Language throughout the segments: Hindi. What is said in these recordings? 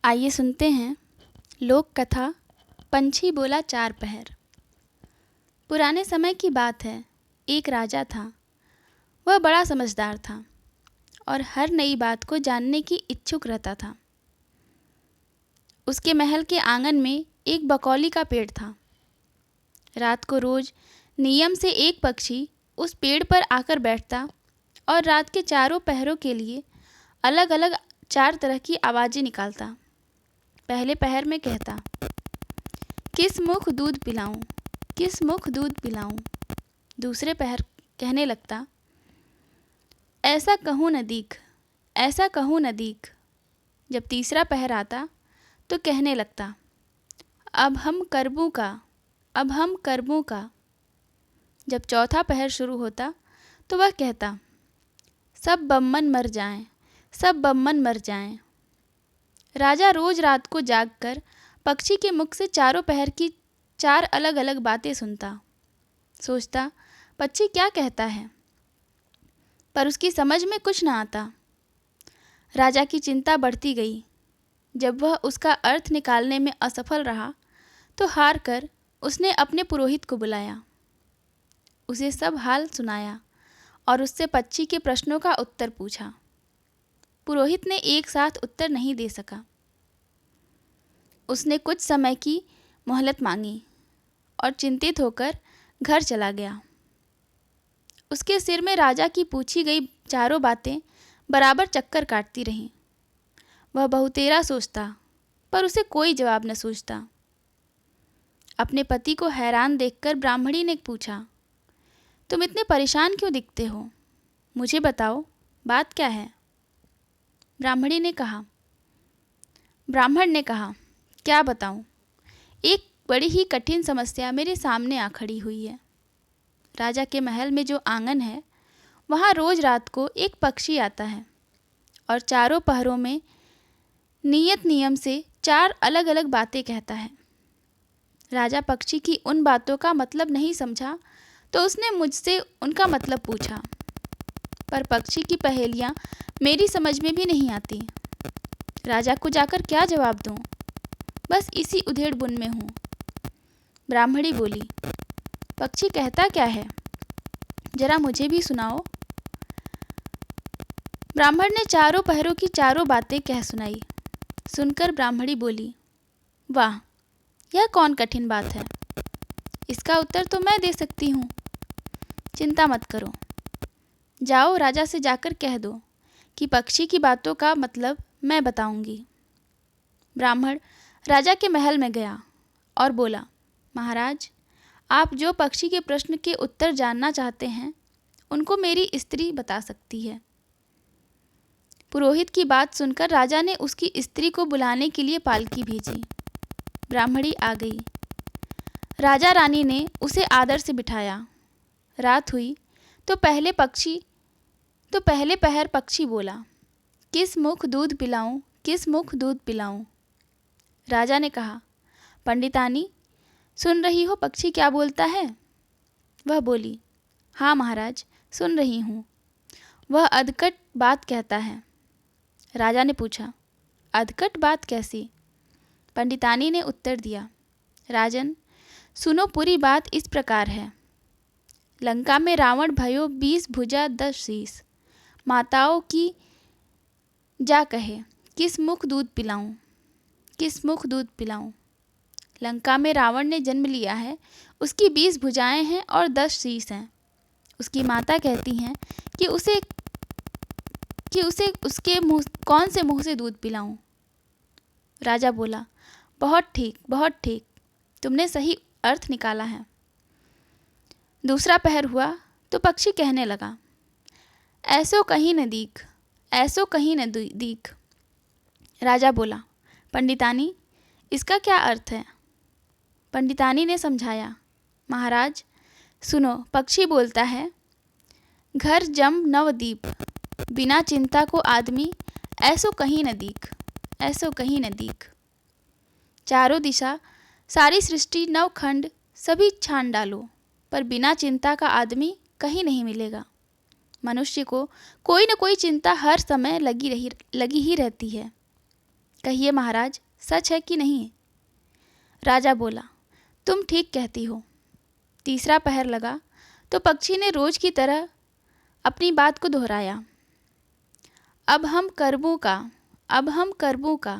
आइए सुनते हैं लोक कथा पंछी बोला चार पहर। पुराने समय की बात है। एक राजा था। वह बड़ा समझदार था और हर नई बात को जानने की इच्छुक रहता था। उसके महल के आंगन में एक बकौली का पेड़ था। रात को रोज नियम से एक पक्षी उस पेड़ पर आकर बैठता और रात के चारों पहरों के लिए अलग अलग चार तरह की आवाज़ें निकालता। पहले पहर में कहता, किस मुख दूध पिलाऊं, किस मुख दूध पिलाऊं। दूसरे पहर कहने लगता, ऐसा कहूँ न दीख, ऐसा कहूँ न दीख। जब तीसरा पहर आता तो कहने लगता, अब हम करबूं का, अब हम करबूं का। जब चौथा पहर शुरू होता तो वह कहता, सब बम्मन मर जाएं, सब बम्मन मर जाएं। राजा रोज रात को जागकर पक्षी के मुख से चारों पहर की चार अलग अलग बातें सुनता। सोचता पक्षी क्या कहता है, पर उसकी समझ में कुछ न आता। राजा की चिंता बढ़ती गई। जब वह उसका अर्थ निकालने में असफल रहा तो हार कर उसने अपने पुरोहित को बुलाया। उसे सब हाल सुनाया और उससे पक्षी के प्रश्नों का उत्तर पूछा। पुरोहित ने एक साथ उत्तर नहीं दे सका। उसने कुछ समय की मोहलत मांगी और चिंतित होकर घर चला गया। उसके सिर में राजा की पूछी गई चारों बातें बराबर चक्कर काटती रहीं। वह बहुतेरा सोचता, पर उसे कोई जवाब न सूझता। अपने पति को हैरान देखकर ब्राह्मणी ने पूछा, तुम इतने परेशान क्यों दिखते हो? मुझे बताओ, बात क्या है? ब्राह्मण ने कहा, क्या बताऊं? एक बड़ी ही कठिन समस्या मेरे सामने आ खड़ी हुई है। राजा के महल में जो आंगन है, वहाँ रोज रात को एक पक्षी आता है और चारों पहरों में नियत नियम से चार अलग अलग बातें कहता है। राजा पक्षी की उन बातों का मतलब नहीं समझा तो उसने मुझसे उनका मतलब पूछा, पर पक्षी की पहेलियाँ मेरी समझ में भी नहीं आती। राजा को जाकर क्या जवाब दूं? बस इसी उधेड़ बुन में हूँ। ब्राह्मणी बोली, पक्षी कहता क्या है, जरा मुझे भी सुनाओ। ब्राह्मण ने चारों पहरों की चारों बातें कह सुनाई। सुनकर ब्राह्मणी बोली, वाह, यह कौन कठिन बात है? इसका उत्तर तो मैं दे सकती हूँ। चिंता मत करो, जाओ राजा से जाकर कह दो कि पक्षी की बातों का मतलब मैं बताऊंगी। ब्राह्मण राजा के महल में गया और बोला, महाराज, आप जो पक्षी के प्रश्न के उत्तर जानना चाहते हैं उनको मेरी स्त्री बता सकती है। पुरोहित की बात सुनकर राजा ने उसकी स्त्री को बुलाने के लिए पालकी भेजी। ब्राह्मणी आ गई। राजा रानी ने उसे आदर से बिठाया। रात हुई तो पहले पहर पक्षी बोला, किस मुख दूध पिलाऊं, किस मुख दूध पिलाऊं। राजा ने कहा, पंडितानी, सुन रही हो पक्षी क्या बोलता है? वह बोली, हाँ महाराज, सुन रही हूँ। वह अधकट बात कहता है। राजा ने पूछा, अधकट बात कैसी? पंडितानी ने उत्तर दिया, राजन, सुनो, पूरी बात इस प्रकार है। लंका में रावण भयो 20 भुजा 10 शीस। माताओं की जा कहे, किस मुख दूध पिलाऊं, किस मुख दूध पिलाऊं। लंका में रावण ने जन्म लिया है। उसकी 20 भुजाएं हैं और 10 शीस हैं। उसकी माता कहती हैं कि उसे उसके मुंह कौन से मुंह से दूध पिलाऊं। राजा बोला, बहुत ठीक, बहुत ठीक, तुमने सही अर्थ निकाला है। दूसरा पहर हुआ तो पक्षी कहने लगा, ऐसो कहीं न दीख, ऐसो कहीं न दीख। राजा बोला, पंडितानी, इसका क्या अर्थ है? पंडितानी ने समझाया, महाराज सुनो, पक्षी बोलता है, घर जम नवदीप, बिना चिंता को आदमी ऐसो कहीं न दीख, ऐसो कहीं न दीख। चारों दिशा, सारी सृष्टि, नवखंड सभी छान डालो, पर बिना चिंता का आदमी कहीं नहीं मिलेगा। मनुष्य को कोई न कोई चिंता हर समय लगी ही रहती है। कहिए महाराज, सच है कि नहीं? राजा बोला, तुम ठीक कहती हो। तीसरा पहर लगा तो पक्षी ने रोज की तरह अपनी बात को दोहराया, अब हम करबों का, अब हम करबों का।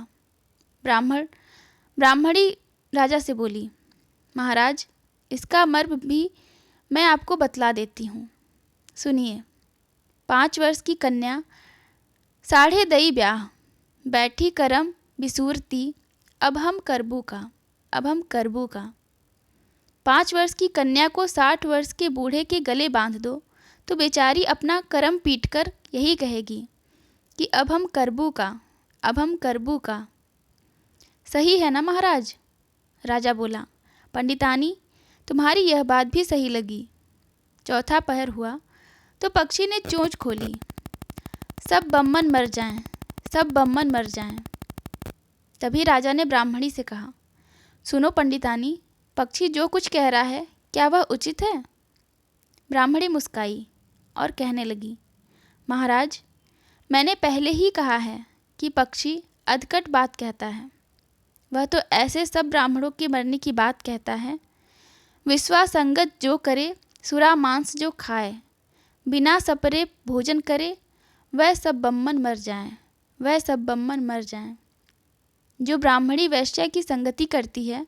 ब्राह्मणी राजा से बोली, महाराज, इसका मर्म भी मैं आपको बतला देती हूँ, सुनिए। 5 वर्ष की कन्या साढ़े दई ब्याह, बैठी करम बिसूरती, अब हम करबू का, अब हम करबू का। 5 वर्ष की कन्या को 60 वर्ष के बूढ़े के गले बांध दो तो बेचारी अपना करम पीटकर यही कहेगी कि अब हम करबू का, अब हम करबू का। सही है ना महाराज? राजा बोला, पंडितानी, तुम्हारी यह बात भी सही लगी। चौथा पहर हुआ तो पक्षी ने चोंच खोली, सब बम्मन मर जाएं, सब बम्मन मर जाएं। तभी राजा ने ब्राह्मणी से कहा, सुनो पंडितानी, पक्षी जो कुछ कह रहा है क्या वह उचित है? ब्राह्मणी मुस्काई और कहने लगी, महाराज, मैंने पहले ही कहा है कि पक्षी अधकट बात कहता है। वह तो ऐसे सब ब्राह्मणों के मरने की बात कहता है, विश्वासंगत जो करे, सुरा मांस जो खाए, बिना सपरे भोजन करे, वह सब बम्मन मर जाएं, वह सब बम्मन मर जाएं। जो ब्राह्मणी वैश्या की संगति करती है,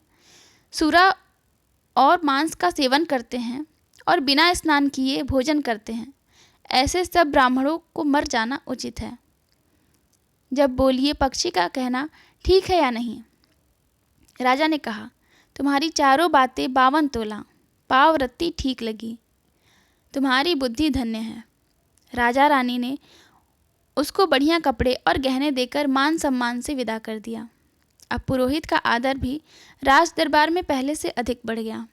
सुरा और मांस का सेवन करते हैं और बिना स्नान किए भोजन करते हैं, ऐसे सब ब्राह्मणों को मर जाना उचित है। जब बोलिए, पक्षी का कहना ठीक है या नहीं? राजा ने कहा, तुम्हारी चारों बातें 52 तोला पाव रत्ती ठीक लगी, तुम्हारी बुद्धि धन्य है। राजा रानी ने उसको बढ़िया कपड़े और गहने देकर मान सम्मान से विदा कर दिया। अब पुरोहित का आदर भी राज दरबार में पहले से अधिक बढ़ गया।